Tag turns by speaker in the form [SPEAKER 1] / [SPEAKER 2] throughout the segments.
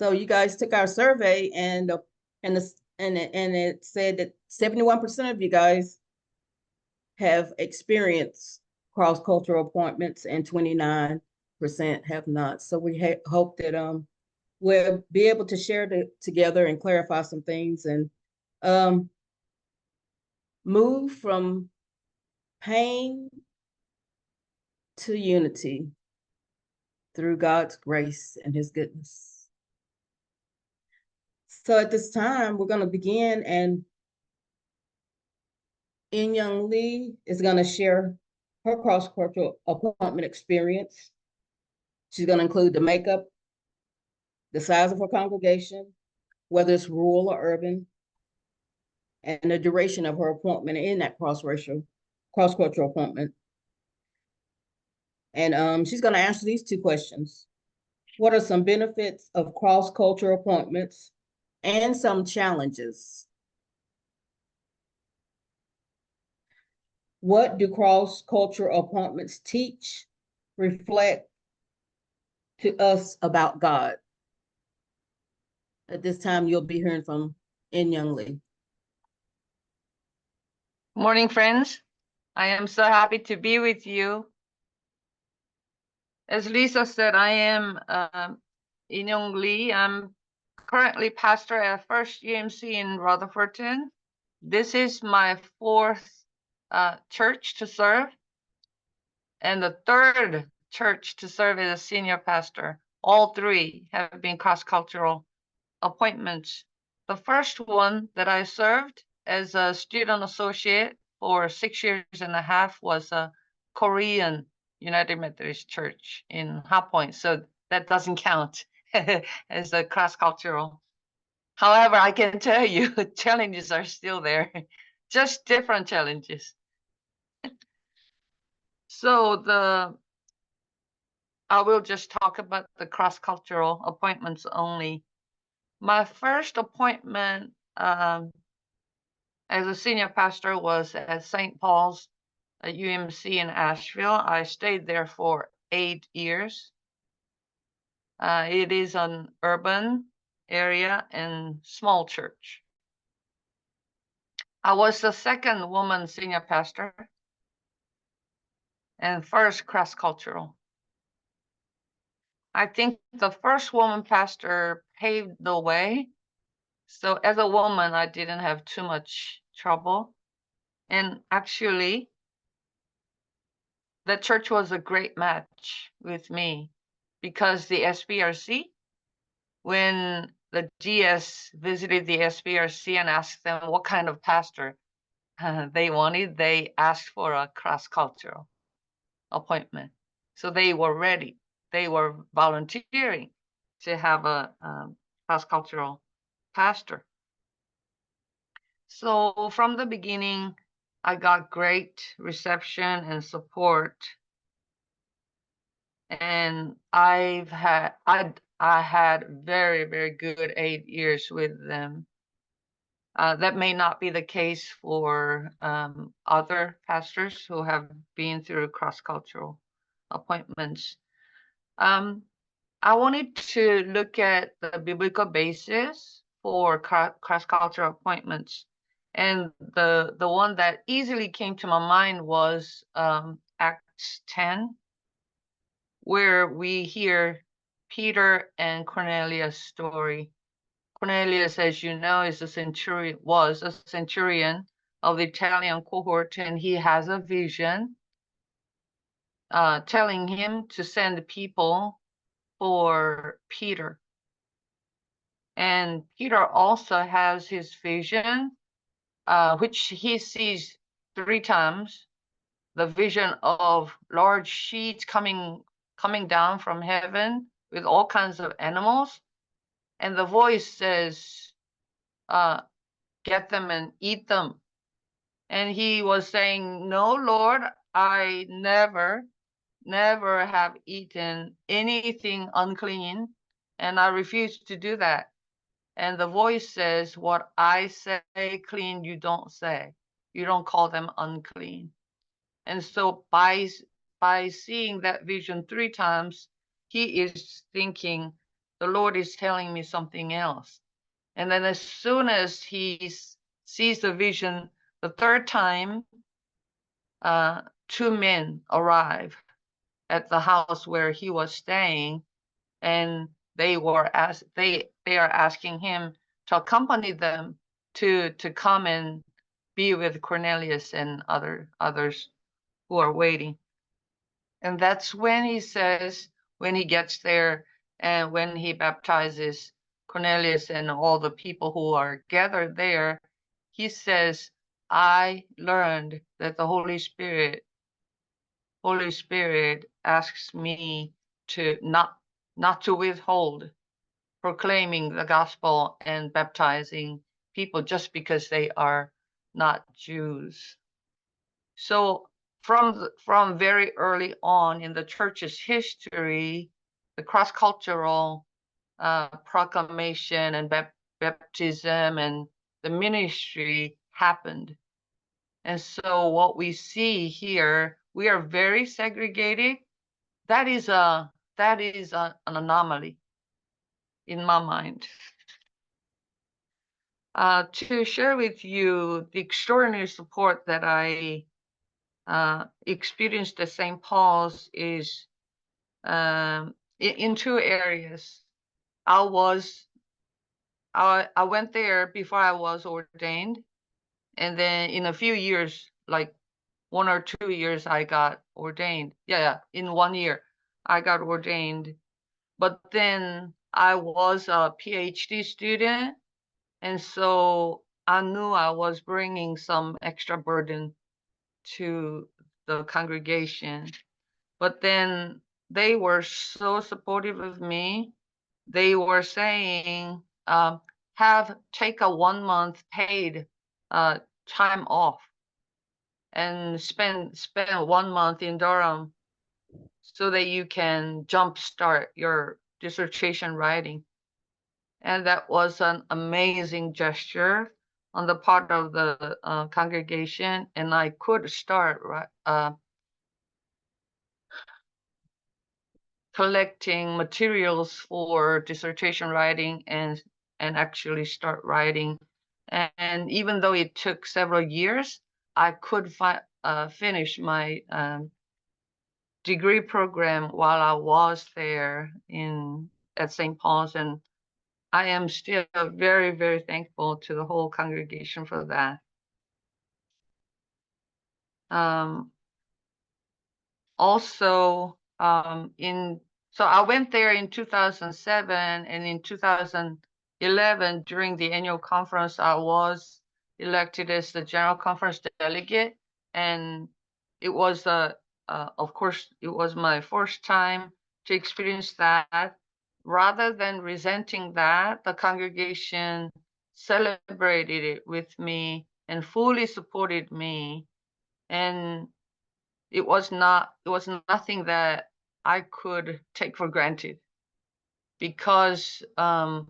[SPEAKER 1] So you guys took our survey, and it said that 71% of you guys have experienced cross-cultural appointments and 29% have not. So we hope that we'll be able to share together and clarify some things, and move from pain to unity through God's grace and his goodness. So at this time, we're going to begin, and In Young Lee is going to share her cross-cultural appointment experience. She's going to include the makeup, the size of her congregation, whether it's rural or urban, and the duration of her appointment in that cross-cultural appointment. And she's going to answer these two questions. What are some benefits of cross-cultural appointments and some challenges? What do cross-cultural appointments teach, reflect to us about God? At this time, you'll be hearing from In Young Lee.
[SPEAKER 2] Morning, friends. I am so happy to be with you. As Lisa said, I am In Young Lee. I'm currently pastor at First UMC in Rutherfordton. This is my fourth church to serve, and the third church to serve as a senior pastor. All three have been cross-cultural appointments. The first one that I served as a student associate for 6.5 years was a Korean United Methodist Church in High Point. So that doesn't count as a cross-cultural. However, I can tell you challenges are still there, just different challenges. So I will just talk about the cross-cultural appointments only. My first appointment as a senior pastor was at St. Paul's at UMC in Asheville. I stayed there for 8 years. It is an urban area and small church. I was the second woman senior pastor and first cross-cultural. I think the first woman pastor paved the way. So as a woman, I didn't have too much trouble. And actually, the church was a great match with me because the SBRC, when the GS visited the SBRC and asked them what kind of pastor they wanted, they asked for a cross-cultural appointment. So they were ready. They were volunteering to have a cross-cultural pastor. So from the beginning, I got great reception and support. And I had very, very good 8 years with them. That may not be the case for other pastors who have been through cross-cultural appointments. I wanted to look at the biblical basis for cross-cultural appointments. And the one that easily came to my mind was Acts 10, where we hear Peter and Cornelius' story. Cornelius, as you know, was a centurion of the Italian cohort, and he has a vision telling him to send people for Peter. And Peter also has his vision, which he sees 3 times, the vision of large sheets coming down from heaven with all kinds of animals. And the voice says, get them and eat them. And he was saying, no, Lord, I never have eaten anything unclean, and I refuse to do that. And the voice says, what I say clean, you don't say. You don't call them unclean. And so by seeing that vision 3 times, he is thinking the Lord is telling me something else. And then as soon as he sees the vision the third time, two men arrive at the house where he was staying, and they are asking him to accompany them to come and be with Cornelius and others who are waiting. And that's when he says, when he gets there and when he baptizes Cornelius and all the people who are gathered there, he says, I learned that the Holy Spirit asks me to not to withhold proclaiming the gospel and baptizing people just because they are not Jews. So from very early on in the church's history, the cross-cultural proclamation and baptism and the ministry happened. And so what we see here, we are very segregated. That is an anomaly in my mind. To share with you the extraordinary support that I experienced at St. Paul's is in two areas. I went there before I was ordained, and then in a few years, like 1 or 2 years, I got ordained. Yeah, in 1 year, I got ordained. But then I was a PhD student, and so I knew I was bringing some extra burden to the congregation. But then they were so supportive of me. They were saying, take a 1 month paid time off and spend 1 month in Durham so that you can jumpstart your dissertation writing. And that was an amazing gesture on the part of the congregation, and I could start collecting materials for dissertation writing and actually start writing. And even though it took several years, I could finish my degree program while I was there at St. Paul's, and I am still very, very thankful to the whole congregation for that. Also, so I went there in 2007, and in 2011, during the annual conference, I was elected as the general conference delegate, and it was of course, it was my first time to experience that. Rather than resenting that, the congregation celebrated it with me and fully supported me. And it was nothing that I could take for granted, because the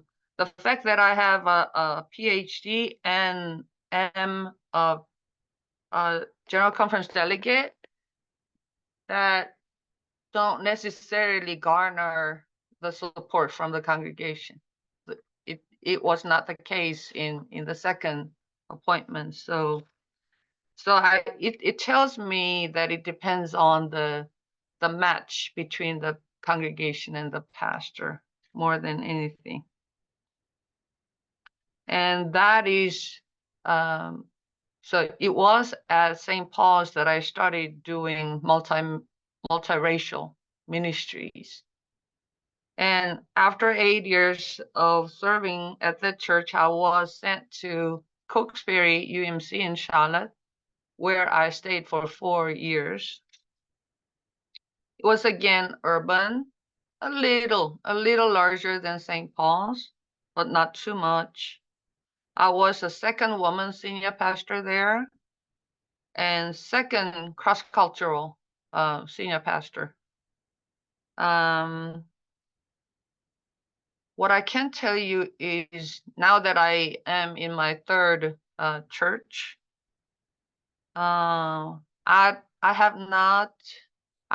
[SPEAKER 2] fact that I have a PhD and am a general conference delegate, that don't necessarily garner the support from the congregation. It was not the case in the second appointment. So it tells me that it depends on the match between the congregation and the pastor more than anything. And that is, so it was at St. Paul's that I started doing multiracial ministries. And after 8 years of serving at the church, I was sent to Cokesbury UMC in Charlotte, where I stayed for 4 years. It was again urban, a little larger than St. Paul's, but not too much. I was a second woman senior pastor there, and second cross-cultural senior pastor. What I can tell you is, now that I am in my third church, I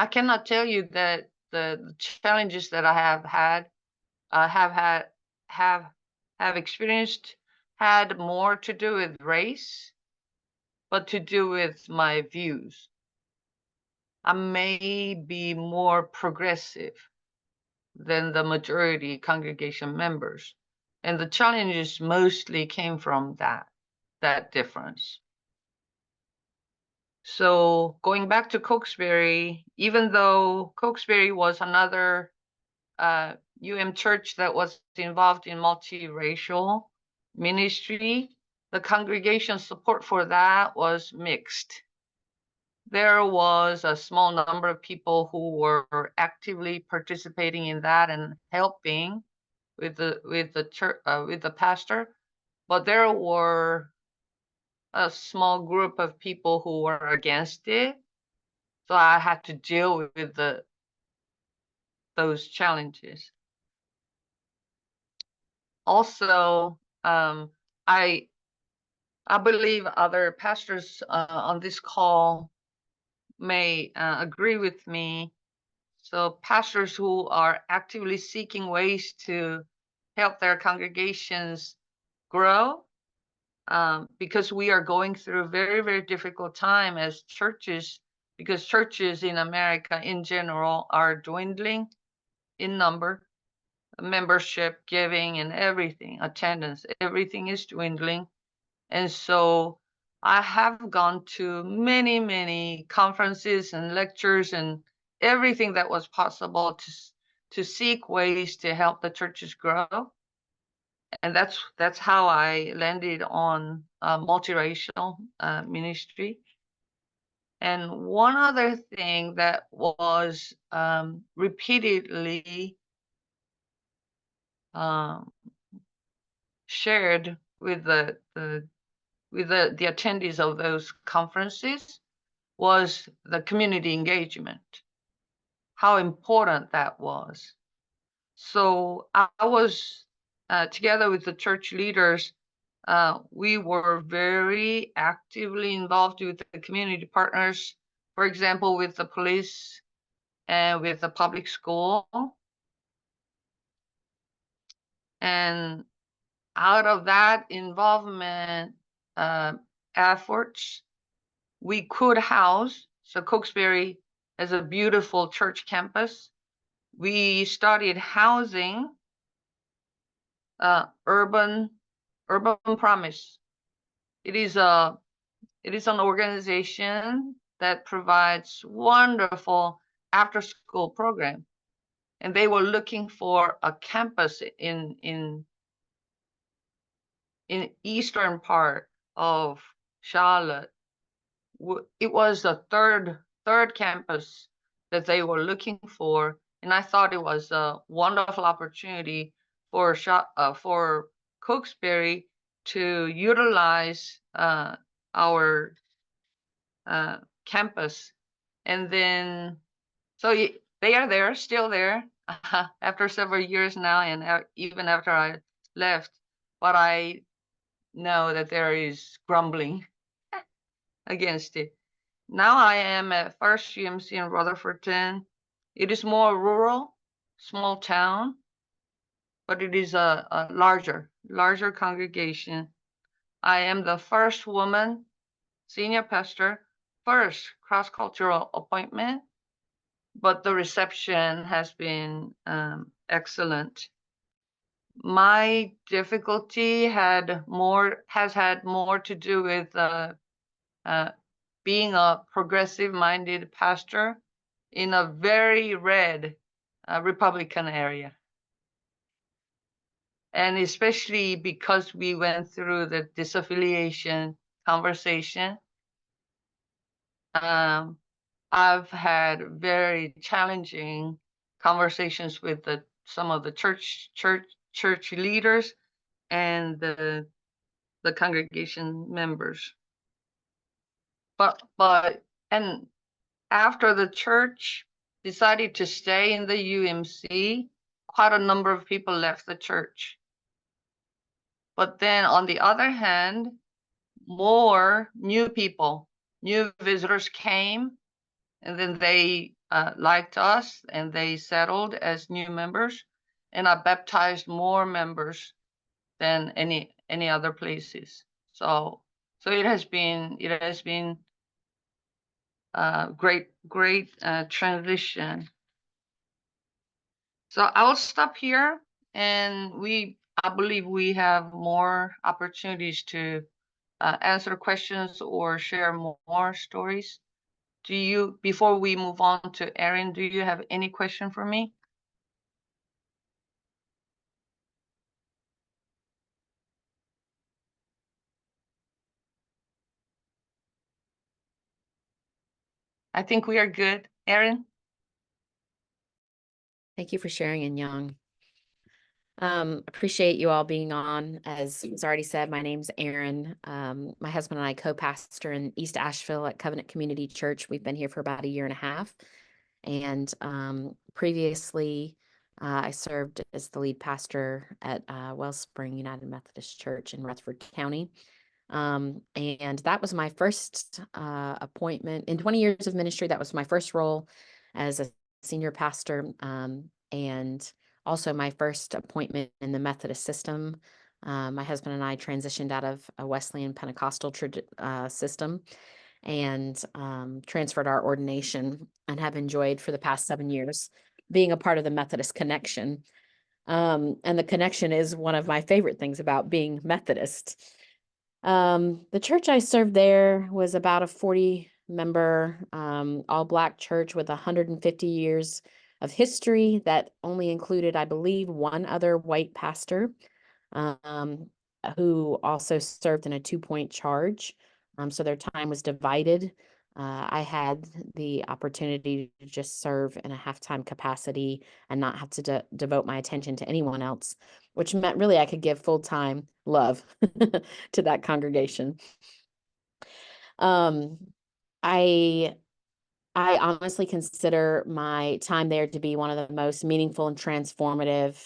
[SPEAKER 2] cannot tell you that the challenges that I have had have experienced had more to do with race, but to do with my views. I may be more progressive than the majority congregation members, and the challenges mostly came from that difference. So going back to Cokesbury, even though Cokesbury was another church that was involved in multiracial ministry, the congregation support for that was mixed. There was a small number of people who were actively participating in that and helping with the church with the pastor, but there were a small group of people who were against it. So I had to deal with those challenges. Also, I believe other pastors on this call may agree with me. So pastors who are actively seeking ways to help their congregations grow, because we are going through a very, very difficult time as churches, because churches in America in general are dwindling in number, membership, giving, and everything, attendance, everything is dwindling. And so I have gone to many, many conferences and lectures and everything that was possible to seek ways to help the churches grow. And that's how I landed on multiracial ministry. And one other thing that was repeatedly shared with the attendees of those conferences was the community engagement, how important that was. So I was together with the church leaders, we were very actively involved with the community partners, for example, with the police and with the public school. And out of that involvement efforts, we could house, so Cokesbury has a beautiful church campus. We started housing Urban Promise. It is an organization that provides wonderful after-school program, and they were looking for a campus in eastern part of Charlotte. It was the third campus that they were looking for, and I thought it was a wonderful opportunity for Cokesbury to utilize our campus. And then so they are there, still there after several years now, and even after I left, but I know that there is grumbling against it. Now I am at First UMC in Rutherfordton. It is more rural, small town, but it is a larger congregation. I am the first woman senior pastor, first cross-cultural appointment, but the reception has been excellent. My difficulty has had more to do with being a progressive-minded pastor in a very red Republican area. And especially because we went through the disaffiliation conversation, I've had very challenging conversations with some of the church leaders and the congregation members. And after the church decided to stay in the UMC, quite a number of people left the church. But then on the other hand, more new visitors came, and then they liked us and they settled as new members. and I baptized more members than any other places. So it has been great transition. So I'll stop here, and I believe we have more opportunities to answer questions or share more stories. Before we move on to Erin, do you have any question for me? I think we are good. Erin?
[SPEAKER 3] Thank you for sharing, in Young. Appreciate you all being on. As was already said, my name's Erin. My husband and I co-pastor in East Asheville at Covenant Community Church. We've been here for about 1.5 years. And previously, I served as the lead pastor at Wellspring United Methodist Church in Rutherford County. And that was my first appointment. In 20 years of ministry, that was my first role as a senior pastor, and also my first appointment in the Methodist system. My husband and I transitioned out of a Wesleyan Pentecostal system and transferred our ordination, and have enjoyed for the past 7 years being a part of the Methodist Connection. And the Connection is one of my favorite things about being Methodist. The church I served there was about a 40-member, all Black church with 150 years of history that only included, I believe, one other white pastor, who also served in a 2-point charge. So their time was divided. I had the opportunity to just serve in a half-time capacity and not have to devote my attention to anyone else, which meant really I could give full-time love to that congregation. I honestly consider my time there to be one of the most meaningful and transformative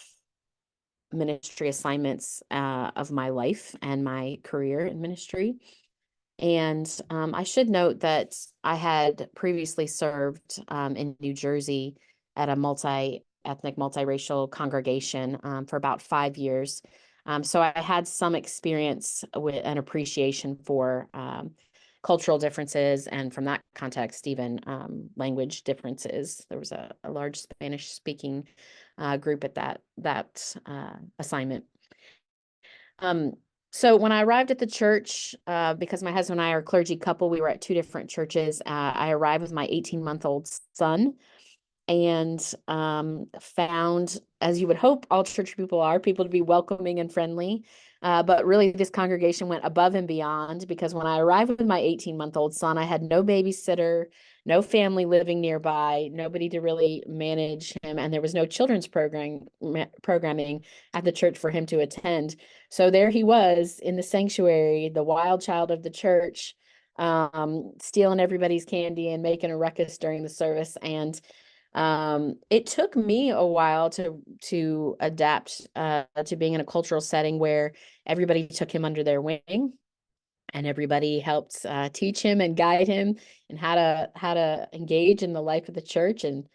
[SPEAKER 3] ministry assignments of my life and my career in ministry. And I should note that I had previously served in New Jersey at a multi-ethnic, multiracial congregation for about 5 years. So I had some experience with an appreciation for cultural differences, and from that context, even language differences. There was a large Spanish-speaking group at that assignment. So when I arrived at the church, because my husband and I are a clergy couple, we were at 2 different churches. I arrived with my 18-month-old son, and found, as you would hope all church people are, people to be welcoming and friendly. But really, this congregation went above and beyond, because when I arrived with my 18-month-old son, I had no babysitter, no family living nearby, nobody to really manage him, and there was no children's programming at the church for him to attend. So there he was in the sanctuary, the wild child of the church, stealing everybody's candy and making a ruckus during the service. And it took me a while to adapt to being in a cultural setting where everybody took him under their wing, and everybody helped teach him and guide him and how to engage in the life of the church. And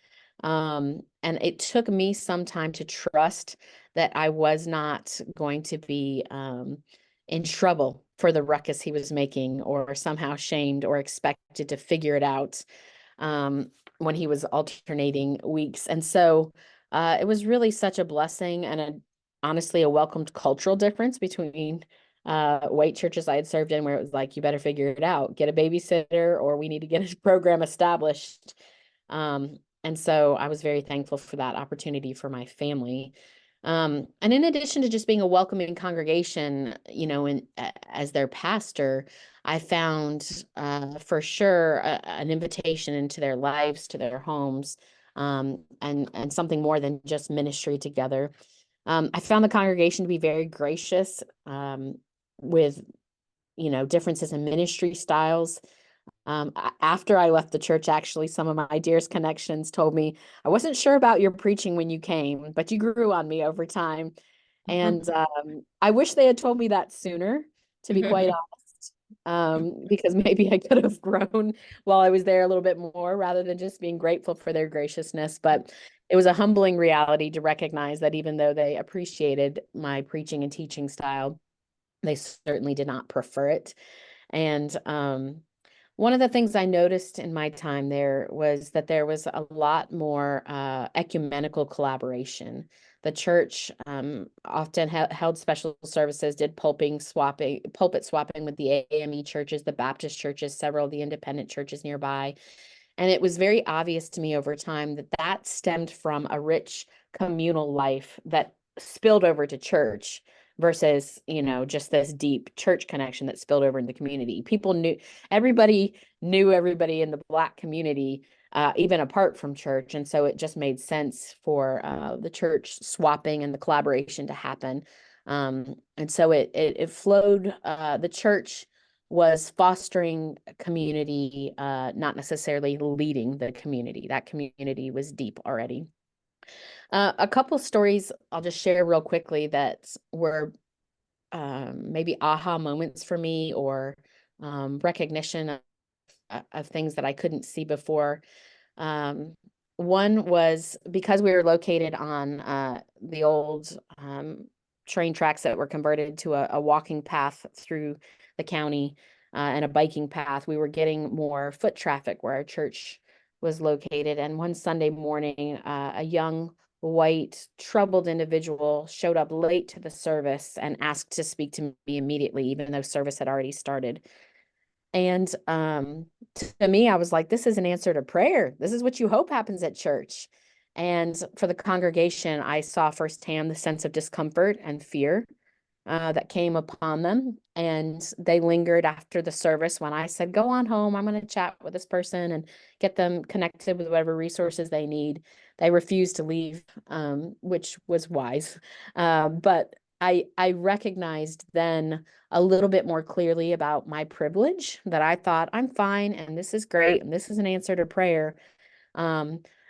[SPEAKER 3] it took me some time to trust that I was not going to be in trouble for the ruckus he was making, or somehow shamed or expected to figure it out when he was alternating weeks. And so it was really such a blessing, and honestly a welcomed cultural difference between white churches I had served in, where it was like, you better figure it out, get a babysitter, or we need to get a program established. And so I was very thankful for that opportunity for my family. And in addition to just being a welcoming congregation, as their pastor, I found for sure an invitation into their lives, to their homes, and something more than just ministry together. I found the congregation to be very gracious, with differences in ministry styles. After I left the church, actually, some of my dearest connections told me, I wasn't sure about your preaching when you came, but you grew on me over time. And I wish they had told me that sooner, to be quite honest, because maybe I could have grown while I was there a little bit more, rather than just being grateful for their graciousness. But it was a humbling reality to recognize that even though they appreciated my preaching and teaching style, they certainly did not prefer it. And one of the things I noticed in my time there was that there was a lot more ecumenical collaboration. The church often held special services, did pulpit swapping with the AME churches, the Baptist churches, several of the independent churches nearby. And it was very obvious to me over time that that stemmed from a rich communal life that spilled over to church versus, just this deep church connection that spilled over in the community. Everybody knew everybody in the Black community, even apart from church. And so it just made sense for the church swapping and the collaboration to happen. And so it flowed, the church was fostering a community, not necessarily leading the community. That community was deep already. A couple stories I'll just share real quickly that were maybe aha moments for me, or recognition of things that I couldn't see before. One was because we were located on the old train tracks that were converted to a walking path through the county, and a biking path. We were getting more foot traffic where our church was located. And one Sunday morning, a young, white, troubled individual showed up late to the service and asked to speak to me immediately, even though service had already started. And to me, I was like, this is an answer to prayer. This is what you hope happens at church. And for the congregation, I saw firsthand the sense of discomfort and fear that came upon them. And they lingered after the service when I said, go on home. I'm going to chat with this person and get them connected with whatever resources they need. They refused to leave, which was wise. But I recognized then a little bit more clearly about my privilege, that I thought I'm fine and this is great and this is an answer to prayer,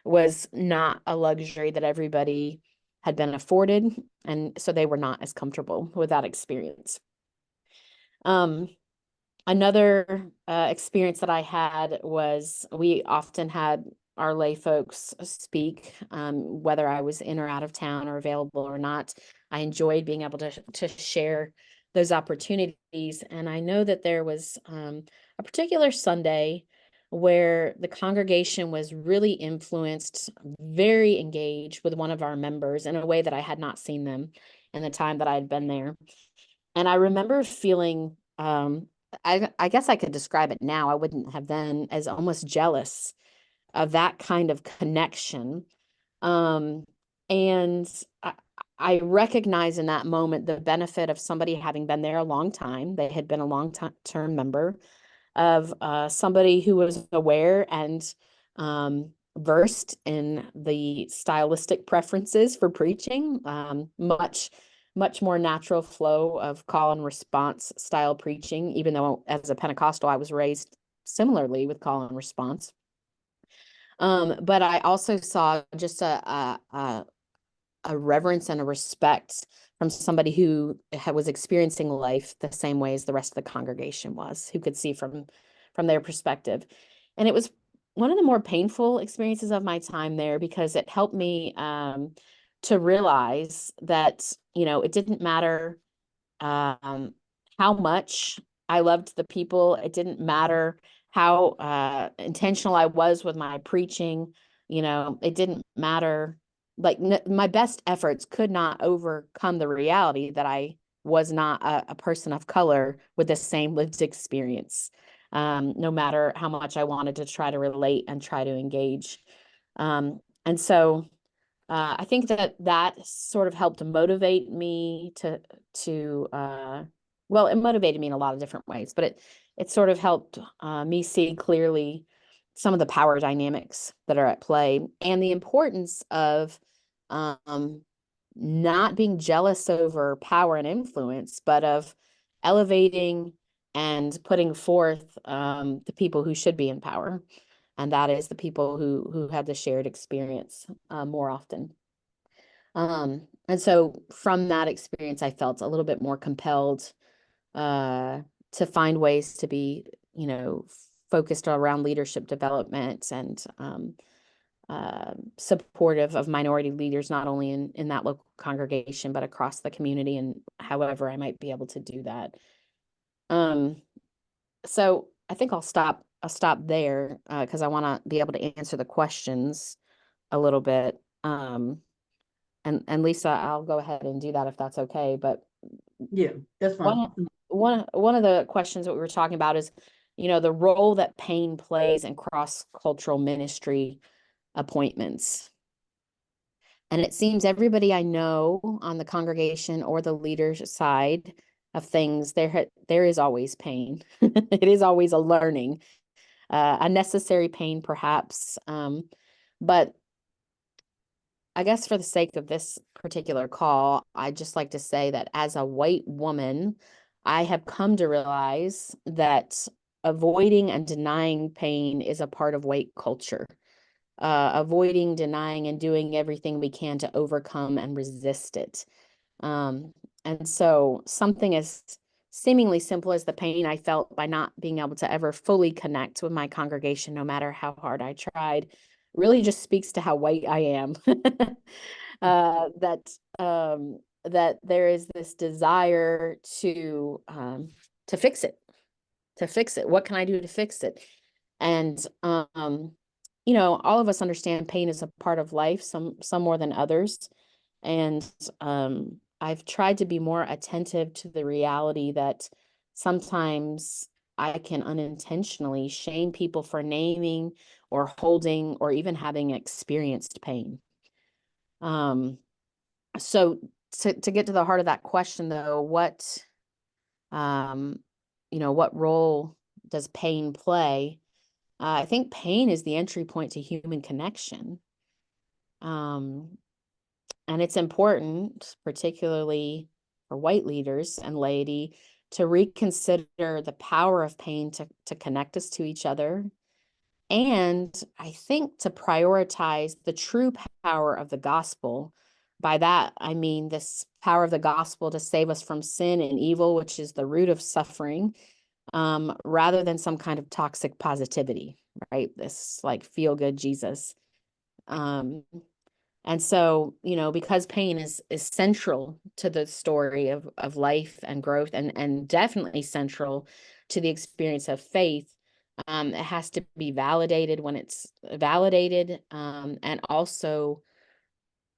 [SPEAKER 3] was not a luxury that everybody had been afforded. And so they were not as comfortable with that experience. Another experience that I had was we often had our lay folks speak, whether I was in or out of town or available or not. I enjoyed being able to share those opportunities. And I know that there was a particular Sunday where the congregation was really influenced, very engaged with one of our members in a way that I had not seen them in the time that I had been there. And I remember feeling, I guess I could describe it now, I wouldn't have then, as almost jealous of that kind of connection. And I recognize in that moment the benefit of somebody having been there a long time. They had been a long-term member, of somebody who was aware and versed in the stylistic preferences for preaching, much more natural flow of call and response style preaching, even though as a Pentecostal, I was raised similarly with call and response. But I also saw just a reverence and a respect from somebody who was experiencing life the same way as the rest of the congregation was, who could see from their perspective. And it was one of the more painful experiences of my time there, because it helped me to realize that, it didn't matter how much I loved the people. It didn't matter how intentional I was with my preaching. It didn't matter. Like my best efforts could not overcome the reality that I was not a person of color with the same lived experience, no matter how much I wanted to try to relate and try to engage. And so I think that sort of helped motivate me well, it motivated me in a lot of different ways, but it sort of helped me see clearly some of the power dynamics that are at play, and the importance of not being jealous over power and influence, but of elevating and putting forth the people who should be in power. And that is the people who have the shared experience more often. And so from that experience, I felt a little bit more compelled to find ways to be, focused around leadership development and supportive of minority leaders, not only in that local congregation, but across the community, and however I might be able to do that. So I think I'll stop there, because I want to be able to answer the questions a little bit. And Lisa, I'll go ahead and do that if that's okay. But
[SPEAKER 1] Yeah, that's fine.
[SPEAKER 3] one of the questions that we were talking about is, the role that pain plays in cross-cultural ministry appointments. And it seems everybody I know on the congregation or the leader's side of things, there is always pain. It is always a learning, a necessary pain, perhaps. But I guess for the sake of this particular call, I'd just like to say that as a white woman, I have come to realize that avoiding and denying pain is a part of white culture. Avoiding, denying, and doing everything we can to overcome and resist it. And so something as seemingly simple as the pain I felt by not being able to ever fully connect with my congregation, no matter how hard I tried, really just speaks to how white I am. That there is this desire to fix it, What can I do to fix it? And all of us understand pain is a part of life, some more than others. And I've tried to be more attentive to the reality that sometimes I can unintentionally shame people for naming or holding or even having experienced pain. So to get to the heart of that question, though, what role does pain play? I think pain is the entry point to human connection. And it's important, particularly for white leaders and laity, to reconsider the power of pain to connect us to each other. And I think to prioritize the true power of the gospel. By that, I mean this power of the gospel to save us from sin and evil, which is the root of suffering, rather than some kind of toxic positivity, right? This like feel-good Jesus. And so, because pain is central to the story of life and growth, and definitely central to the experience of faith, it has to be validated when it's validated, and also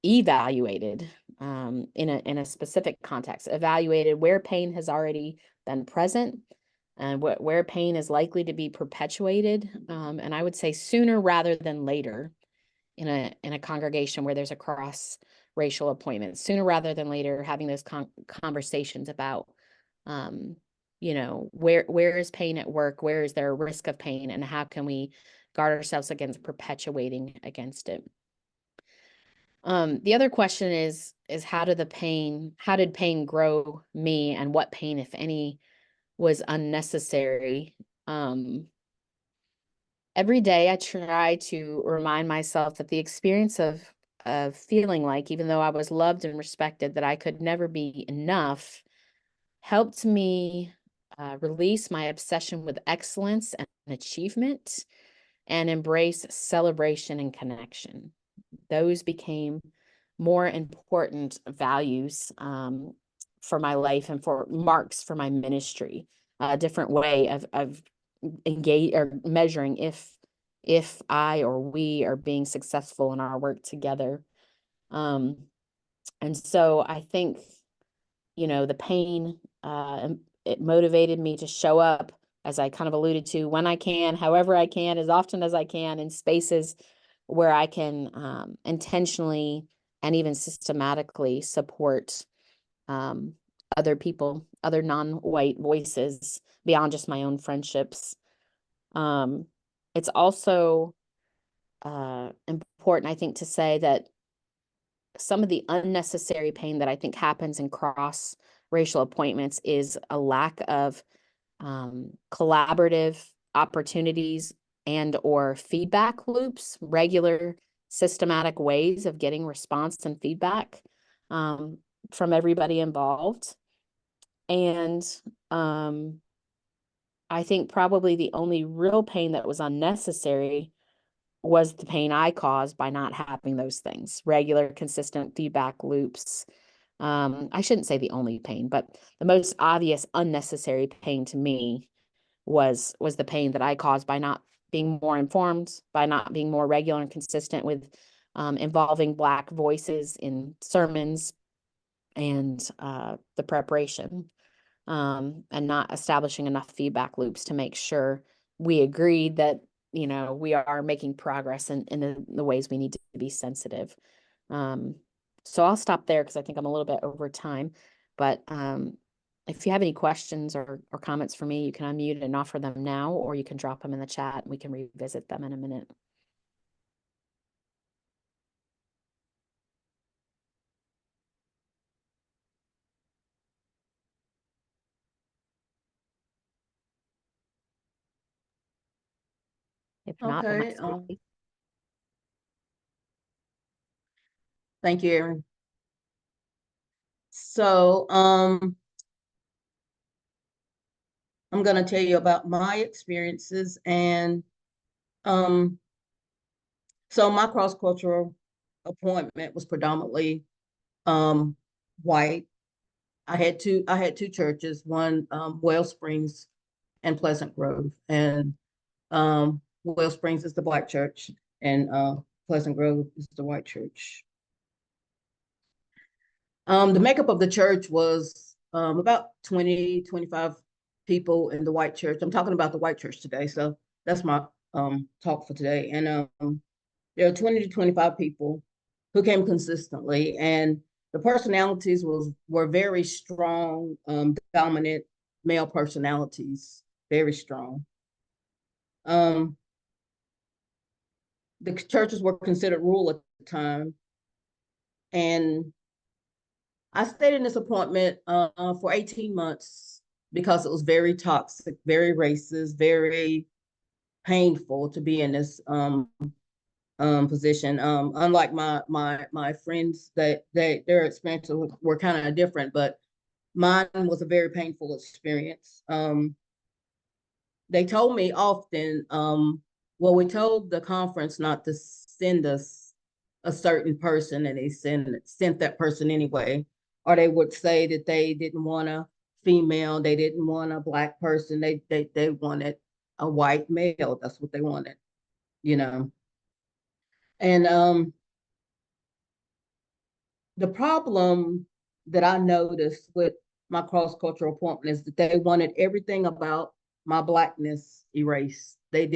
[SPEAKER 3] evaluated in a specific context, evaluated where pain has already been present and where pain is likely to be perpetuated. And I would say sooner rather than later in a congregation where there's a cross racial appointment, sooner rather than later, having those conversations about, where is pain at work? Where is there a risk of pain? And how can we guard ourselves against perpetuating against it? The other question is how did pain grow me, and what pain, if any, was unnecessary? Every day I try to remind myself that the experience of feeling like, even though I was loved and respected, that I could never be enough, helped me release my obsession with excellence and achievement and embrace celebration and connection. Those became more important values for my life and for marks for my ministry, a different way of engage or measuring if I or we are being successful in our work together. And so I think, the pain, it motivated me to show up, as I kind of alluded to, when I can, however I can, as often as I can, in spaces where I can intentionally and even systematically support other people, other non-white voices beyond just my own friendships. It's also important, I think, to say that some of the unnecessary pain that I think happens in cross-racial appointments is a lack of collaborative opportunities and or feedback loops, regular systematic ways of getting response and feedback from everybody involved. And I think probably the only real pain that was unnecessary was the pain I caused by not having those things, regular, consistent feedback loops. I shouldn't say the only pain, but the most obvious unnecessary pain to me was the pain that I caused by not being more informed, by not being more regular and consistent with involving Black voices in sermons and the preparation, and not establishing enough feedback loops to make sure we agreed that, we are making progress in the ways we need to be sensitive. So I'll stop there because I think I'm a little bit over time, but if you have any questions or comments for me, you can unmute and offer them now, or you can drop them in the chat and we can revisit them in a minute. If not, the
[SPEAKER 1] Okay,
[SPEAKER 3] mic's open.
[SPEAKER 1] thank you, Erin. So, I'm gonna tell you about my experiences, and so my cross-cultural appointment was predominantly white. I had two churches, one Wells Springs and Pleasant Grove, and Wells Springs is the Black church, and Pleasant Grove is the white church. The makeup of the church was about 20, 25 people in the white church. I'm talking about the white church today, so that's my talk for today. And there are 20 to 25 people who came consistently, and the personalities were very strong, dominant male personalities, very strong. The churches were considered rural at the time, and I stayed in this appointment for 18 months because it was very toxic, very racist, very painful to be in this position. Unlike my friends, that their experiences were kind of different, but mine was a very painful experience. They told me often, well, we told the conference not to send us a certain person, and they sent that person anyway. Or they would say that they didn't want a female, they didn't want a Black person, they wanted a white male. That's what they wanted, you know. And the problem that I noticed with my cross-cultural appointment is that they wanted everything about my Blackness erased. They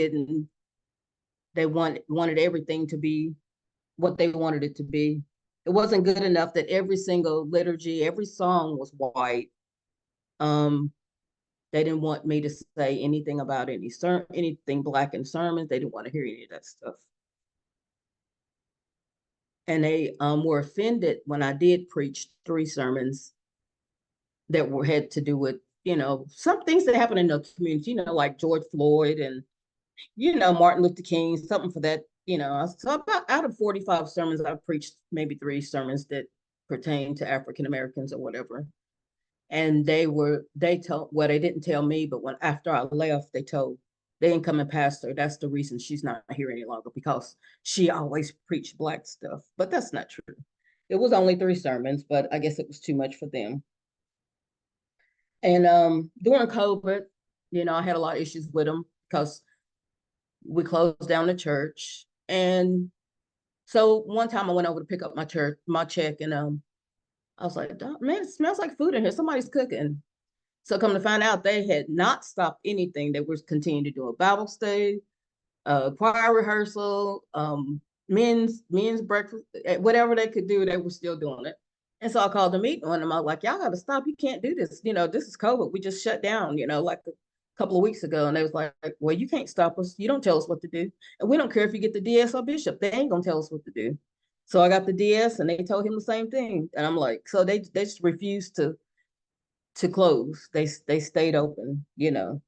[SPEAKER 1] wanted everything to be what they wanted it to be. It wasn't good enough that every single liturgy, every song was white. They didn't want me to say anything about anything Black in sermons. They didn't want to hear any of that stuff. And they were offended when I did preach 3 sermons that had to do with, some things that happen in the community, like George Floyd and, Martin Luther King, something for that, So about out of 45 sermons, I've preached maybe 3 sermons that pertain to African Americans or whatever. And they didn't tell me, but after I left, they incoming pastor, that's the reason she's not here any longer, because she always preached Black stuff. But that's not true. It was only 3 sermons, but I guess it was too much for them. And during COVID, I had a lot of issues with them because we closed down the church. And so one time I went over to pick up my check, and I was like, man, it smells like food in here. Somebody's cooking. So come to find out, they had not stopped anything. They were continuing to do a Bible study, choir rehearsal, men's breakfast, whatever they could do, they were still doing it. And so I called the meeting on them. I was like, y'all got to stop. You can't do this. This is COVID. We just shut down, like a couple of weeks ago. And they was like, well, you can't stop us. You don't tell us what to do. And we don't care if you get the DS or bishop. They ain't going to tell us what to do. So I got the DS, and they told him the same thing. And I'm like, so they just refused to close. They stayed open, And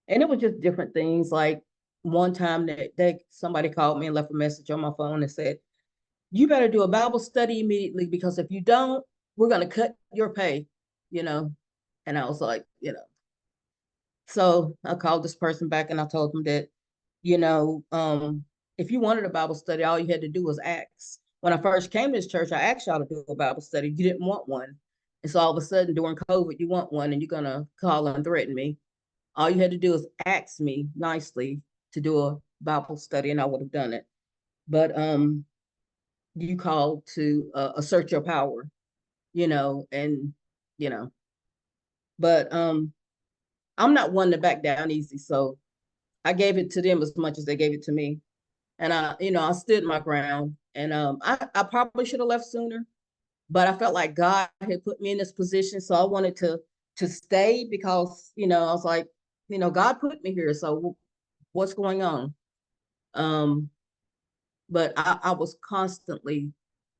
[SPEAKER 1] it was just different things. Like one time that somebody called me and left a message on my phone and said, you better do a Bible study immediately, because if you don't, we're going to cut your pay, And I was like, So I called this person back and I told them that, if you wanted a Bible study, all you had to do was ask. When I first came to this church, I asked y'all to do a Bible study. You didn't want one. And so all of a sudden during COVID, you want one and you're going to call and threaten me. All you had to do is ask me nicely to do a Bible study and I would have done it. But you called to assert your power, and, but I'm not one to back down easy. So I gave it to them as much as they gave it to me. And I stood my ground and I probably should have left sooner, but I felt like God had put me in this position. So I wanted to stay because, I was like, God put me here. So what's going on? But I was constantly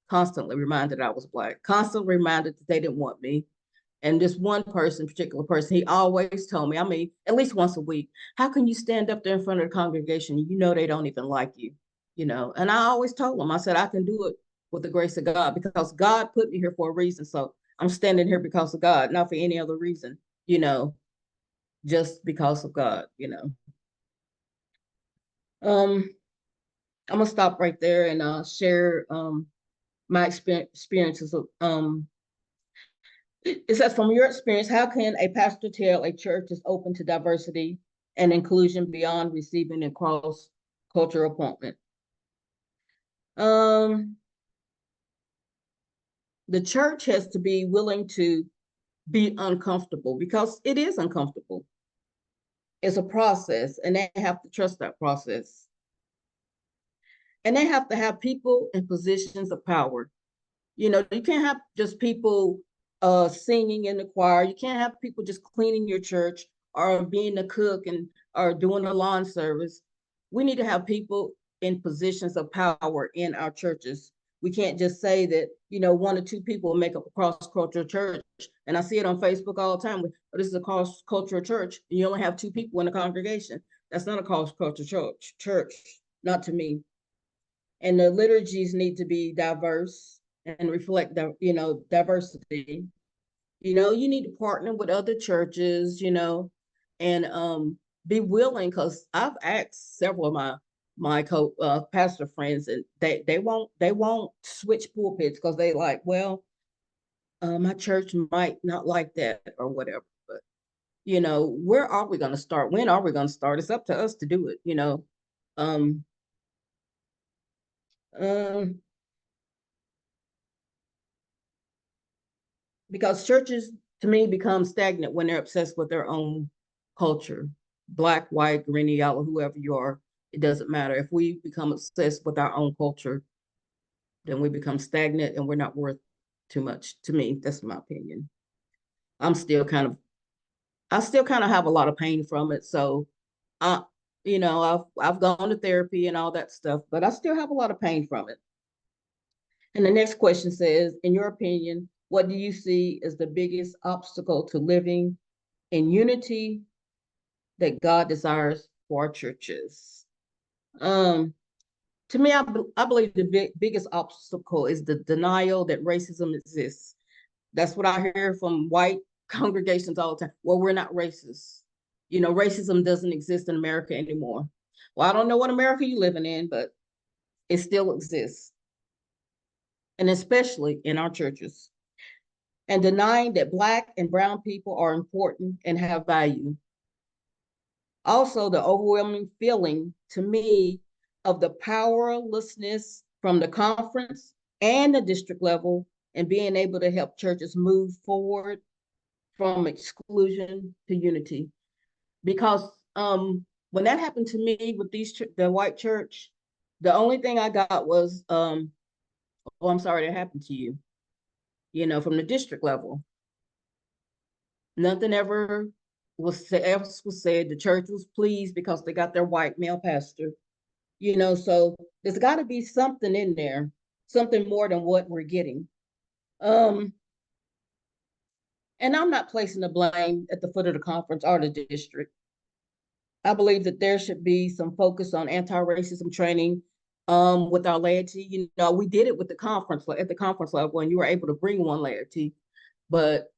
[SPEAKER 1] reminded I was Black, constantly reminded that they didn't want me. And this one particular person, he always told me, I mean, at least once a week, how can you stand up there in front of the congregation? They don't even like you, And I always told him, I said, I can do it with the grace of God because God put me here for a reason. So I'm standing here because of God, not for any other reason, just because of God. I'm gonna stop right there and share my experiences of it says, from your experience, how can a pastor tell a church is open to diversity and inclusion beyond receiving a cross-cultural appointment? The church has to be willing to be uncomfortable because it is uncomfortable. It's a process, and they have to trust that process. And they have to have people in positions of power. You can't have just people singing in the choir. You can't have people just cleaning your church or being a cook or doing a lawn service. We need to have people in positions of power in our churches. We can't just say that, one or two people make up a cross-cultural church. And I see it on Facebook all the time. This is a cross-cultural church. And you only have two people in the congregation. That's not a cross-cultural church, not to me. And the liturgies need to be diverse and reflect diversity. You need to partner with other churches, and be willing, because I've asked several of my pastor friends, and they won't switch pulpits because they like, well, my church might not like that or whatever. But where are we going to start? When are we going to start? It's up to us to do it. Um, um, because churches, to me, become stagnant when they're obsessed with their own culture. Black, white, green, yellow, whoever you are, it doesn't matter. If we become obsessed with our own culture, then we become stagnant and we're not worth too much. To me, that's my opinion. I still kind of have a lot of pain from it. So I've gone to therapy and all that stuff, but I still have a lot of pain from it. And the next question says, in your opinion, what do you see as the biggest obstacle to living in unity that God desires for our churches? To me, I believe the biggest obstacle is the denial that racism exists. That's what I hear from white congregations all the time. Well, we're not racist. Racism doesn't exist in America anymore. Well, I don't know what America you're living in, but it still exists. And especially in our churches. And denying that Black and brown people are important and have value. Also, the overwhelming feeling to me of the powerlessness from the conference and the district level and being able to help churches move forward from exclusion to unity. Because when that happened to me with the white church, the only thing I got was, oh, I'm sorry that happened to you, from the district level. Nothing else was said. The church was pleased because they got their white male pastor. So there's got to be something in there, something more than what we're getting. And I'm not placing the blame at the foot of the conference or the district. I believe that there should be some focus on anti-racism training with our laity. We did it with the conference at the conference level, and you were able to bring one laity. But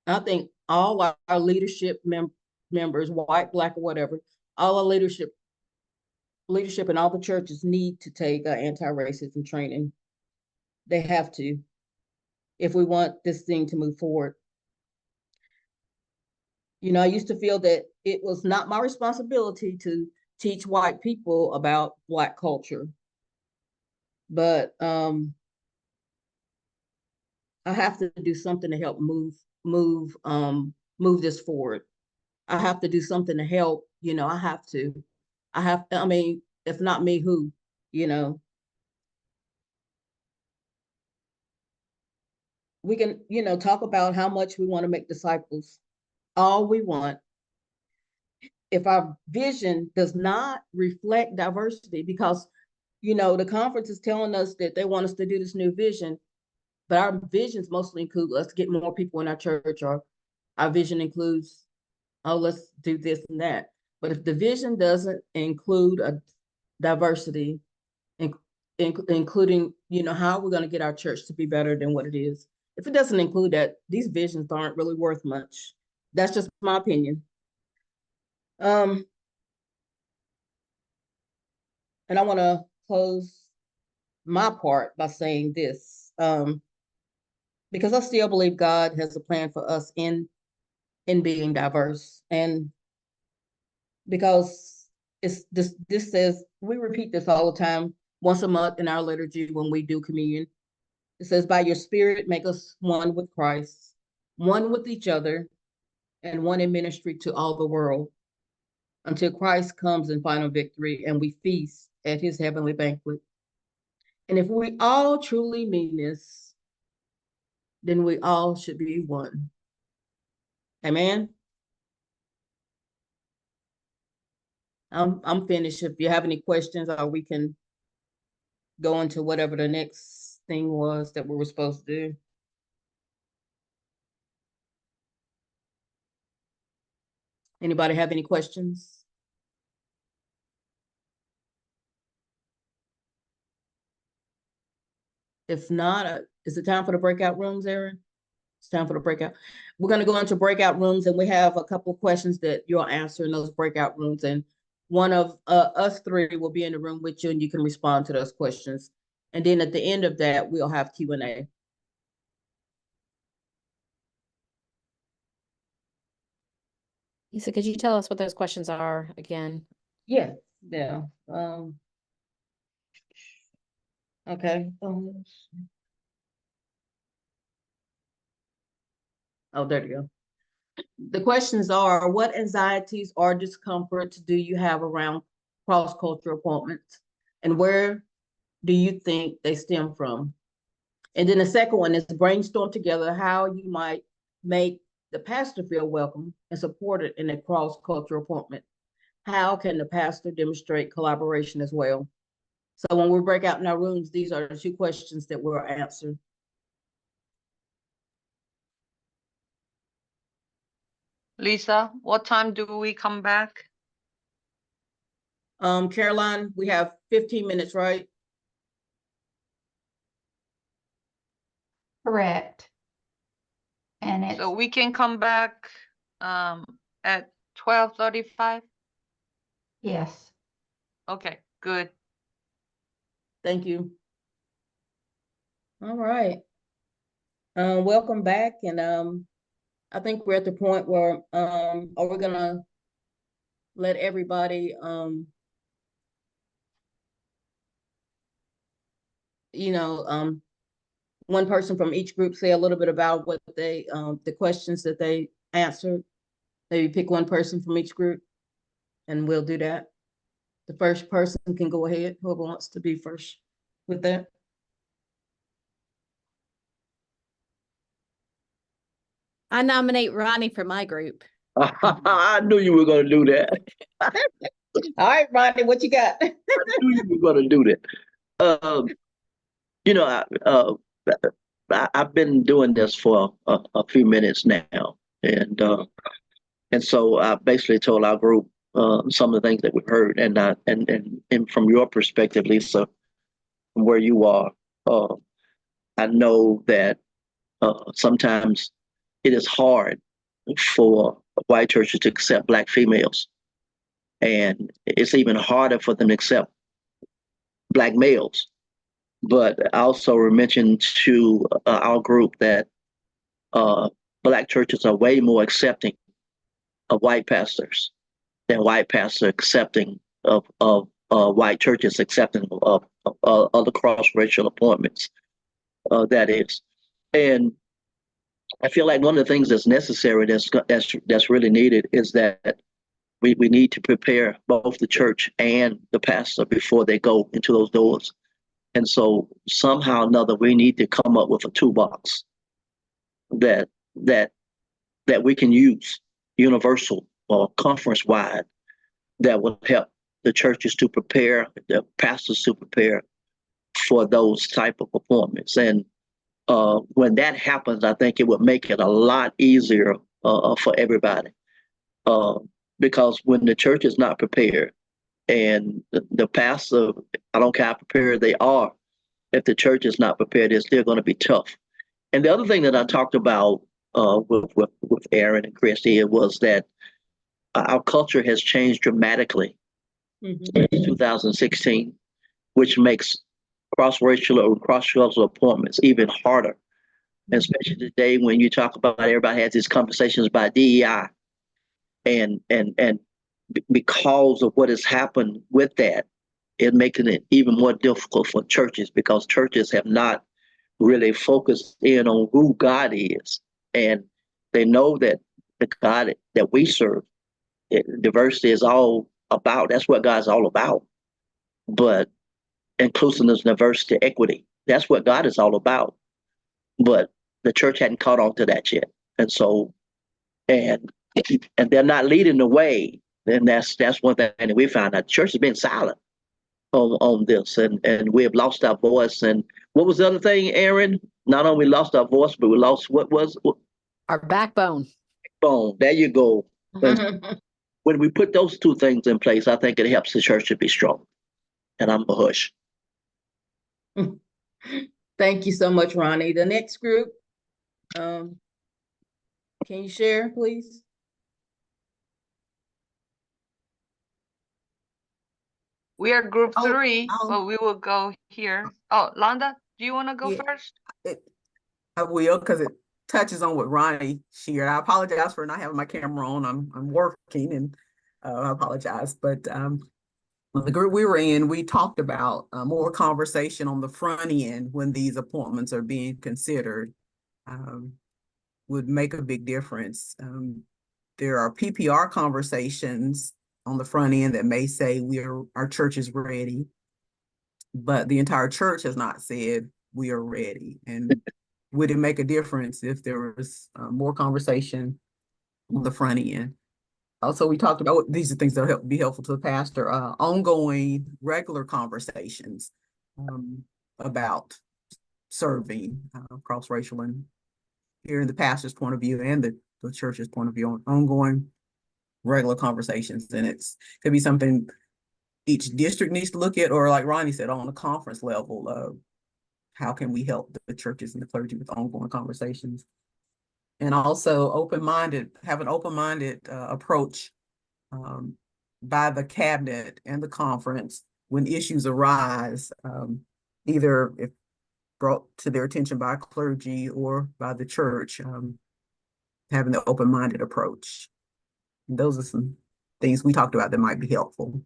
[SPEAKER 1] I think all our leadership members, white, Black, or whatever, all our leadership leadership in all the churches need to take anti-racism training. They have to, if we want this thing to move forward. You know, I used to feel that it was not my responsibility to teach white people about Black culture. But I have to do something to help move this forward. I have to do something to help, you know, I mean, if not me, who, you know? We can, you know, talk about how much we want to make disciples, all we want. If our vision does not reflect diversity, because, you know, the conference is telling us that they want us to do this new vision, but our visions mostly include let's get more people in our church, or our vision includes, oh, let's do this and that. But if the vision doesn't include a diversity, including, you know, how we're going to get our church to be better than what it is, if it doesn't include that, these visions aren't really worth much. That's just my opinion. And I want to close my part by saying this, because I still believe God has a plan for us in being diverse, and because this says, we repeat this all the time, once a month in our liturgy when we do communion. It says, by your spirit, make us one with Christ, one with each other, and one in ministry to all the world, until Christ comes in final victory and we feast at his heavenly banquet. And if we all truly mean this, then we all should be one. Amen. I'm finished. If you have any questions, or we can go into whatever the next thing was that we were supposed to do. Anybody have any questions? If not, is it time for the breakout rooms, Erin? It's time for the breakout. We're going to go into breakout rooms, and we have a couple of questions that you'll answer in those breakout rooms. And one of us three will be in the room with you, and you can respond to those questions. And then at the end of that, we'll have Q&A.
[SPEAKER 3] Lisa, could you tell us what those questions are again?
[SPEAKER 1] Yeah. Okay. Oh, there you go. The questions are, what anxieties or discomforts do you have around cross-cultural appointments? And where do you think they stem from? And then the second one is brainstorm together how you might make the pastor feel welcome and supported in a cross-cultural appointment. How can the pastor demonstrate collaboration as well? So when we break out in our rooms, these are the two questions that we'll answer.
[SPEAKER 2] Lisa, what time do we come back?
[SPEAKER 1] Caroline, we have 15 minutes, right?
[SPEAKER 4] Correct. And it's
[SPEAKER 2] So we can come back at 12:35?
[SPEAKER 4] yes.
[SPEAKER 2] Okay, good.
[SPEAKER 1] Thank you. All right. Welcome back. And I think we're at the point where are we gonna let everybody you know, one person from each group say a little bit about what they the questions that they answered. Maybe pick one person from each group, and we'll do that. The first person can go ahead, whoever wants to be first with that.
[SPEAKER 3] I nominate Ronnie for my group.
[SPEAKER 5] I knew you were going to do that.
[SPEAKER 1] All right, Ronnie, what you got?
[SPEAKER 5] I knew you were going to do that. You know, I've been doing this for a few minutes now, and so I basically told our group some of the things that we've heard, and from your perspective, Lisa, from where you are, I know that sometimes it is hard for white churches to accept Black females, and it's even harder for them to accept Black males. But I also mentioned to our group that Black churches are way more accepting of white pastors than white pastors accepting of white churches accepting of other cross-racial appointments. That is, and I feel like one of the things that's necessary, that's really needed, is that we need to prepare both the church and the pastor before they go into those doors. And so somehow or another, we need to come up with a toolbox that we can use, universal or conference wide, that will help the churches to prepare, the pastors to prepare for those type of appointments. And when that happens, I think it would make it a lot easier for everybody. Because when the church is not prepared, and the pastor, I don't care how prepared they are, if the church is not prepared, it's still going to be tough. And the other thing that I talked about with Aaron and Christy, it was that our culture has changed dramatically since 2016, which makes cross-racial or cross-cultural appointments even harder. Especially today when you talk about, everybody has these conversations about DEI, and because of what has happened with that, it's making it even more difficult for churches, because churches have not really focused in on who God is, and they know that the God that we serve, diversity is all about. That's what God's all about. But inclusiveness, diversity, equity, that's what God is all about. But the church hadn't caught on to that yet, and so and they're not leading the way. And that's one thing that we found out. The church has been silent on this, and we have lost our voice. And what was the other thing, Aaron? Not only lost our voice, but we lost what
[SPEAKER 3] Our backbone.
[SPEAKER 5] bone. There you go. When we put those two things in place, I think it helps the church to be strong. And I'm a hush.
[SPEAKER 1] Thank you so much, Ronnie. The next group, can you share, please?
[SPEAKER 2] We are group
[SPEAKER 6] Oh,
[SPEAKER 2] 3, but we will go here. Oh, Londa, do you want to go
[SPEAKER 6] Yeah.
[SPEAKER 2] first?
[SPEAKER 6] I will, because it touches on what Ronnie shared. I apologize for not having my camera on. I'm working, and I apologize. But the group we were in, we talked about more conversation on the front end when these appointments are being considered would make a big difference. There are PPR conversations on the front end that may say our church is ready, but the entire church has not said we are ready. And would it make a difference if there was more conversation on the front end? Also, we talked about these are things that will be helpful to the pastor, ongoing regular conversations about serving cross-racial, and hearing the pastor's point of view and the church's point of view on ongoing regular conversations. And could be something each district needs to look at, or like Ronnie said, on a conference level, how can we help the churches and the clergy with ongoing conversations? And also have an open-minded approach by the cabinet and the conference when issues arise, either if brought to their attention by clergy or by the church, having the open-minded approach. And those are some things we talked about that might be helpful.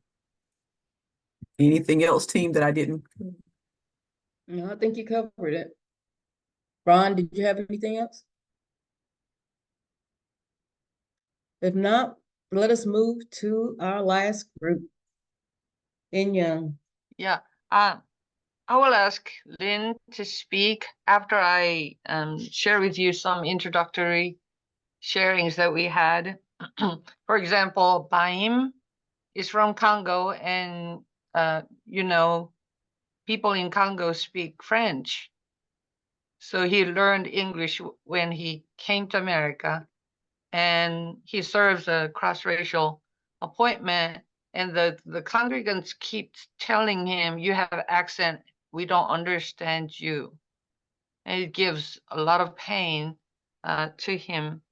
[SPEAKER 6] Anything else, team, that I didn't?
[SPEAKER 1] No, I think you covered it. Ron, did you have anything else? If not, let us move to our last group. In Young.
[SPEAKER 2] Yeah. I will ask Lynn to speak after I share with you some introductory sharings that we had. For example, Baim is from Congo, and people in Congo speak French. So he learned English when he came to America, and he serves a cross-racial appointment. And the congregants keep telling him, you have accent, we don't understand you. And it gives a lot of pain to him.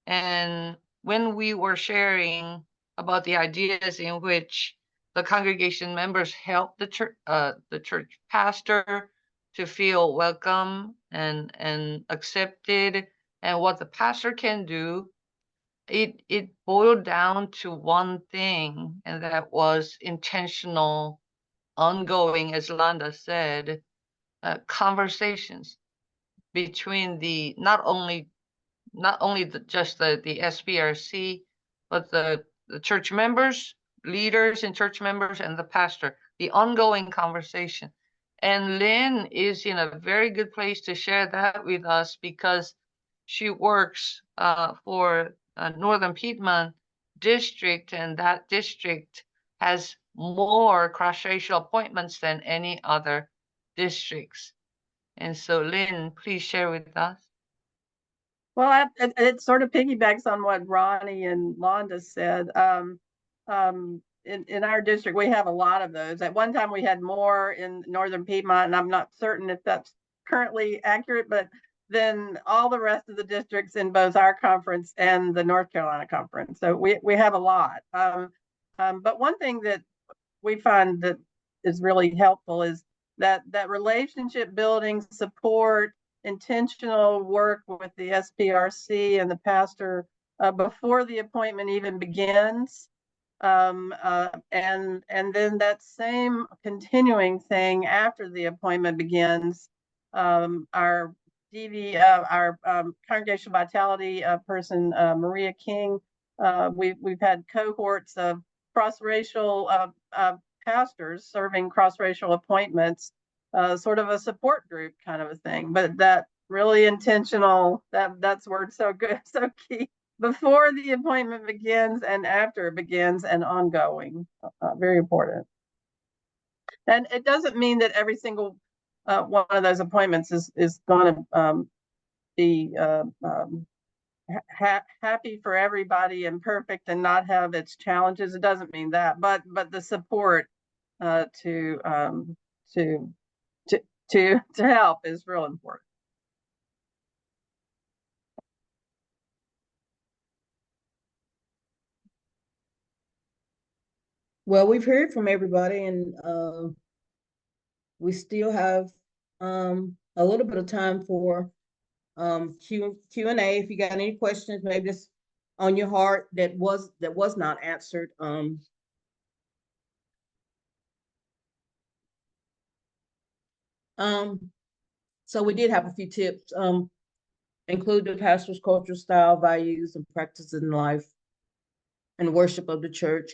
[SPEAKER 2] And when we were sharing about the ideas in which the congregation members help the church pastor to feel welcome and accepted, and what the pastor can do. It boiled down to one thing, and that was intentional, ongoing, as Landa said, conversations between the not only just the SPRC, but the church members, leaders and church members, and the pastor, the ongoing conversation. And Lynn is in a very good place to share that with us, because she works for Northern Piedmont district, and that district has more cross-racial appointments than any other districts. And so Lynn, please share with us.
[SPEAKER 7] Well, it sort of piggybacks on what Ronnie and Londa said. In our district, we have a lot of those. At one time, we had more in Northern Piedmont, and I'm not certain if that's currently accurate, but then all the rest of the districts in both our conference and the North Carolina conference. So we have a lot. But one thing that we find that is really helpful is that relationship building, support, intentional work with the SPRC and the pastor before the appointment even begins. And then that same continuing thing after the appointment begins. Our congregational vitality person, Maria King, we've had cohorts of cross-racial pastors serving cross-racial appointments, sort of a support group kind of a thing, but that really intentional, that's word so good, so key, before the appointment begins and after it begins, and ongoing, very important. And it doesn't mean that every single one of those appointments is going to be happy for everybody and perfect and not have its challenges. It doesn't mean that, but the support to help is real important.
[SPEAKER 1] Well, we've heard from everybody, and we still have a little bit of time for Q&A. If you got any questions, maybe that's on your heart that was not answered. So we did have a few tips. Include the pastor's cultural style, values, and practices in life and worship of the church.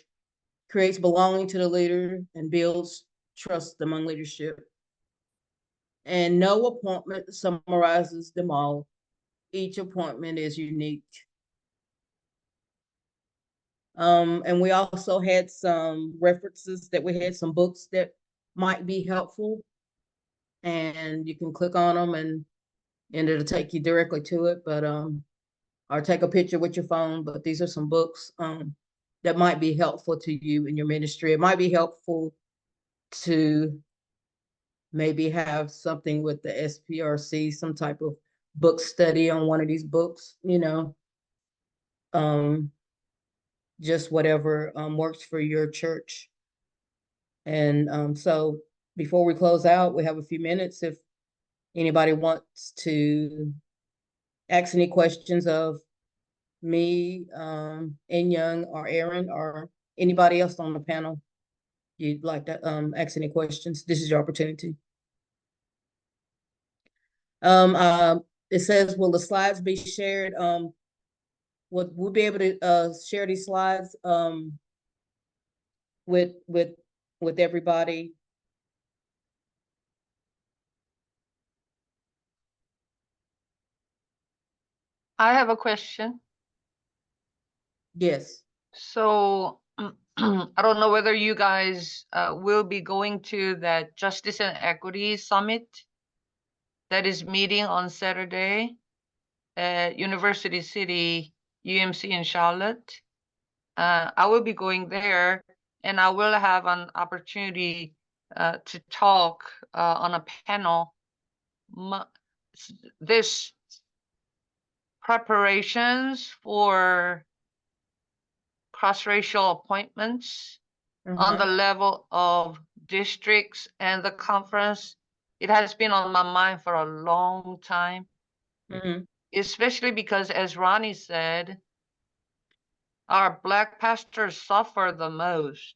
[SPEAKER 1] Creates belonging to the leader and builds trust among leadership. And no appointment summarizes them all. Each appointment is unique. And we also had some references that we had some books that might be helpful, and you can click on them and it'll take you directly to it, but or take a picture with your phone. But these are some books that might be helpful to you in your ministry. It might be helpful to maybe have something with the SPRC, some type of book study on one of these books, you know, just whatever works for your church. And so before we close out, we have a few minutes. If anybody wants to ask any questions of me, En Young, or Aaron, or anybody else on the panel, you'd like to ask any questions, this is your opportunity. It says, will the slides be shared? We'll be able to share these slides with everybody.
[SPEAKER 2] I have a question.
[SPEAKER 1] Yes.
[SPEAKER 2] So I don't know whether you guys will be going to that Justice and Equity Summit that is meeting on Saturday at University City, UMC in Charlotte. I will be going there, and I will have an opportunity to talk on a panel. This preparations for cross-racial appointments on the level of districts and the conference. It has been on my mind for a long time, especially because, as Ronnie said, our Black pastors suffer the most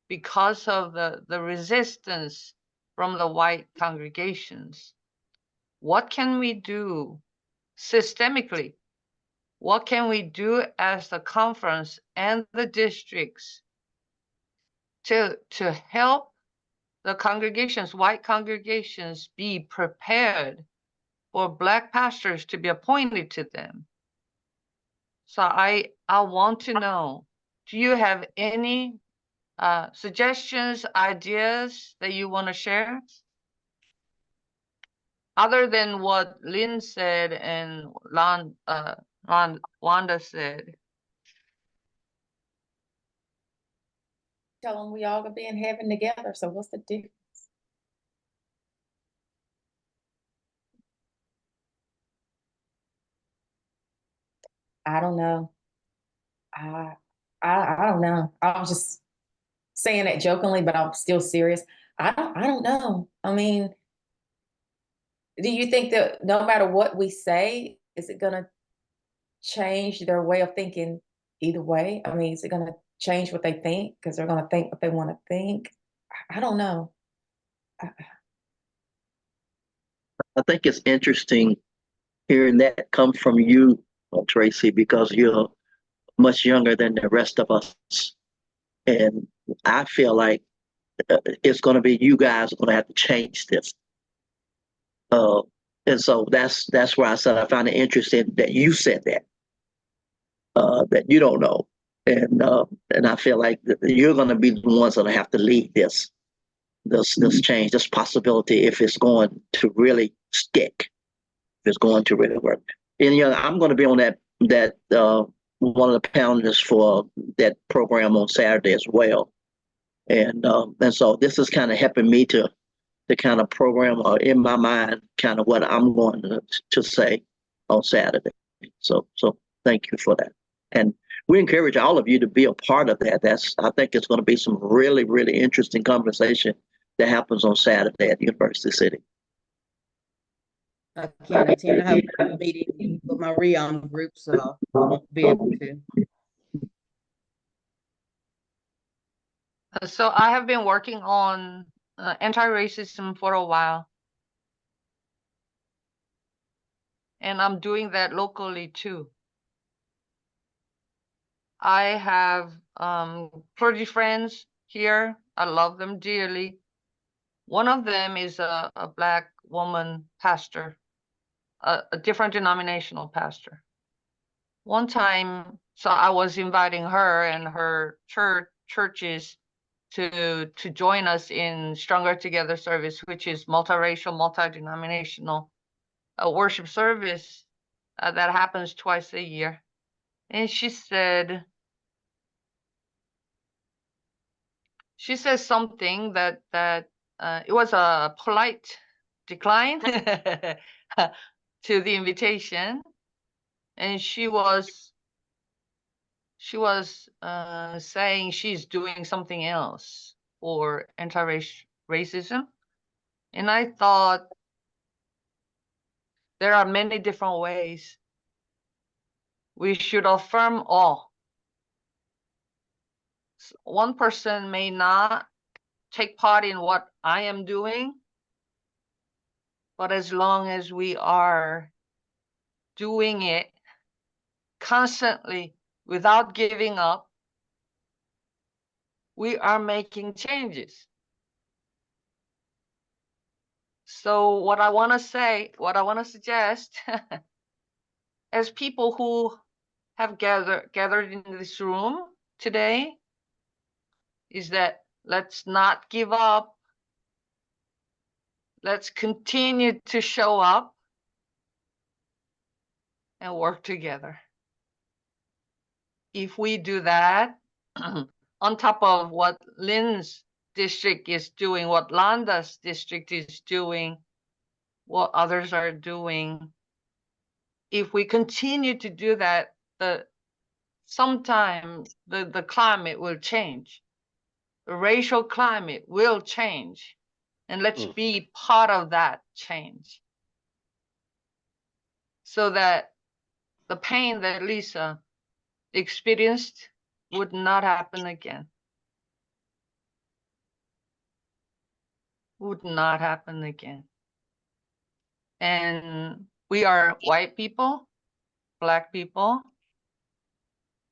[SPEAKER 2] because of the resistance from the white congregations. What can we do systemically? What can we do as the conference and the districts to help the congregations, white congregations, be prepared for Black pastors to be appointed to them? So I want to know, do you have any suggestions, ideas that you want to share? Other than what Lynn said and Wanda said.
[SPEAKER 3] Tell them we all gonna be in heaven together. So what's the difference? I don't know. I don't know. I was just saying it jokingly, but I'm still serious. I don't know. I mean, do you think that no matter what we say, is it gonna change their way of thinking either way? I mean, is it gonna change what they think because they're gonna think what they want to think? I don't know.
[SPEAKER 5] I think it's interesting hearing that come from you, Tracy, because you're much younger than the rest of us. And I feel like it's going to be you guys are going to have to change this. And so that's where I said I found it interesting that you said that, that you don't know. And I feel like you're going to be the ones that have to lead this change, this possibility, if it's going to really stick, if it's going to really work. And I'm going to be on that one of the panelists for that program on Saturday as well. And so this is kind of helping me to kind of program in my mind kind of what I'm going to say on Saturday. So thank you for that. And we encourage all of you to be a part of that. I think it's going to be some really, really interesting conversation that happens on Saturday at University City.
[SPEAKER 1] I can't attend. I have a meeting with my REOM group, so I won't be able to.
[SPEAKER 2] So I have been working on anti-racism for a while. And I'm doing that locally too. I have clergy friends here. I love them dearly. One of them is a Black woman pastor, a different denominational pastor. One time, so I was inviting her and her churches to join us in Stronger Together service, which is multiracial, multi-denominational worship service that happens twice a year. And she said something that it was a polite decline to the invitation, and she was saying she's doing something else for anti-racism. And I thought there are many different ways we should affirm all. One person may not take part in what I am doing, but as long as we are doing it constantly without giving up, we are making changes. So what I want to suggest, as people who have gathered in this room today, is that let's not give up. Let's continue to show up and work together. If we do that, on top of what Lynn's district is doing, what Landa's district is doing, what others are doing, if we continue to do that, the sometime the climate will change. The racial climate will change. And let's be part of that change. So that the pain that Lisa experienced would not happen again. Would not happen again. And we are white people, Black people,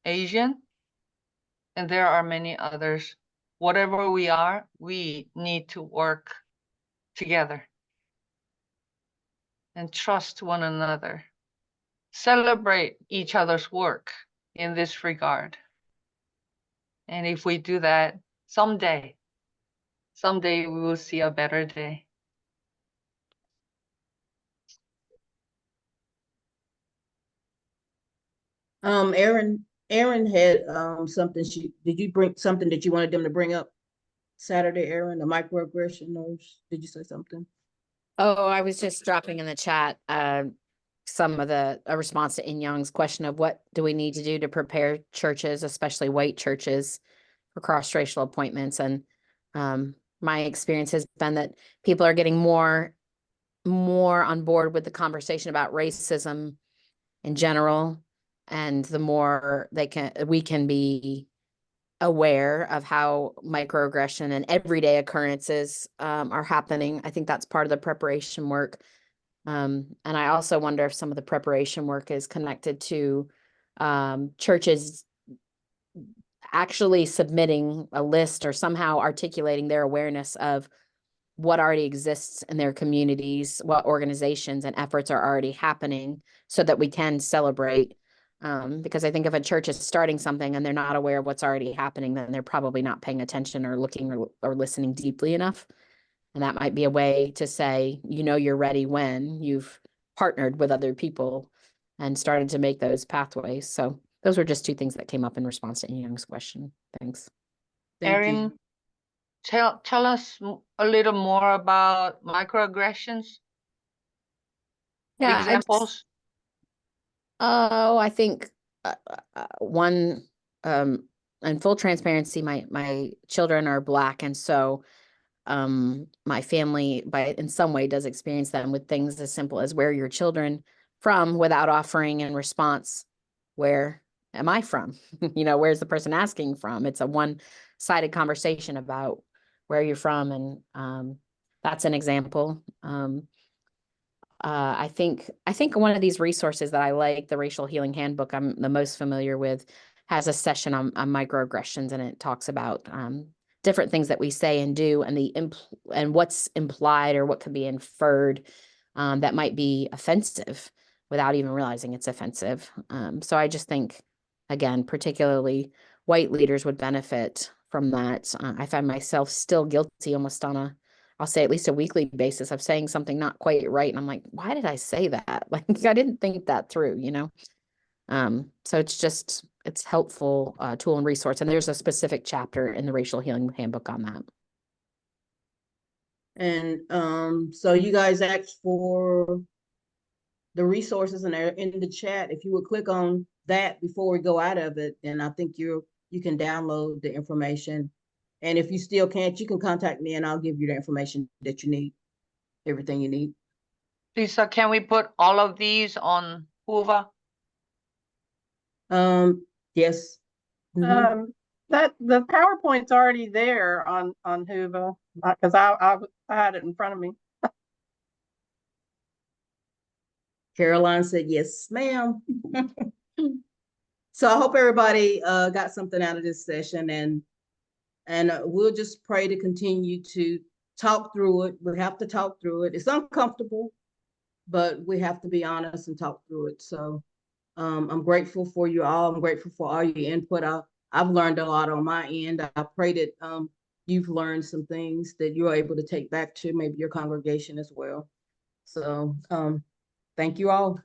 [SPEAKER 2] Asian, and there are many others. Whatever we are, we need to work together and trust one another. Celebrate each other's work in this regard. And if we do that, someday we will see a better day.
[SPEAKER 1] Erin had something did you bring something that you wanted them to bring up Saturday, Erin, the microaggression, or did you say something?
[SPEAKER 3] Oh, I was just dropping in the chat some of a response to In Young's question of what do we need to do to prepare churches, especially white churches, for cross-racial appointments. And my experience has been that people are getting more on board with the conversation about racism in general. And the more we can be aware of how microaggression and everyday occurrences are happening. I think that's part of the preparation work. And I also wonder if some of the preparation work is connected to churches actually submitting a list or somehow articulating their awareness of what already exists in their communities, what organizations and efforts are already happening so that we can celebrate. Because I think if a church is starting something and they're not aware of what's already happening, then they're probably not paying attention or looking or listening deeply enough. And that might be a way to say, you're ready when you've partnered with other people and started to make those pathways. So those were just two things that came up in response to Young's question. Thanks.
[SPEAKER 1] Thank you.
[SPEAKER 2] Erin, tell us a little more about microaggressions.
[SPEAKER 3] Yeah,
[SPEAKER 2] examples.
[SPEAKER 3] I think one, in full transparency, my children are Black, and so my family in some way does experience them with things as simple as where are your children from, without offering in response, where am I from? Where's the person asking from? It's a one-sided conversation about where you're from, and that's an example. I think one of these resources that I like, the Racial Healing Handbook I'm the most familiar with, has a session on microaggressions, and it talks about different things that we say and do, and and what's implied or what can be inferred that might be offensive without even realizing it's offensive. So I just think, again, particularly white leaders would benefit from that. I find myself still guilty almost on I'll say at least a weekly basis of saying something not quite right. And I'm like, why did I say that? Like, I didn't think that through, So it's helpful tool and resource. And there's a specific chapter in the Racial Healing Handbook on that.
[SPEAKER 1] And so you guys asked for the resources, and they're in the chat. If you would click on that before we go out of it, then I think you can download the information. And if you still can't, you can contact me and I'll give you the information that you need, everything you need.
[SPEAKER 2] Lisa, can we put all of these on Hoover?
[SPEAKER 1] Yes. Mm-hmm.
[SPEAKER 7] That the PowerPoint's already there on Hoover, because I had it in front of me.
[SPEAKER 1] Caroline said, yes, ma'am. So I hope everybody got something out of this session, and we'll just pray to continue to talk through it. We have to talk through it. It's uncomfortable, but we have to be honest and talk through it. So I'm grateful for you all. I'm grateful for all your input. I've learned a lot on my end. I pray that you've learned some things that you're able to take back to maybe your congregation as well. So thank you all.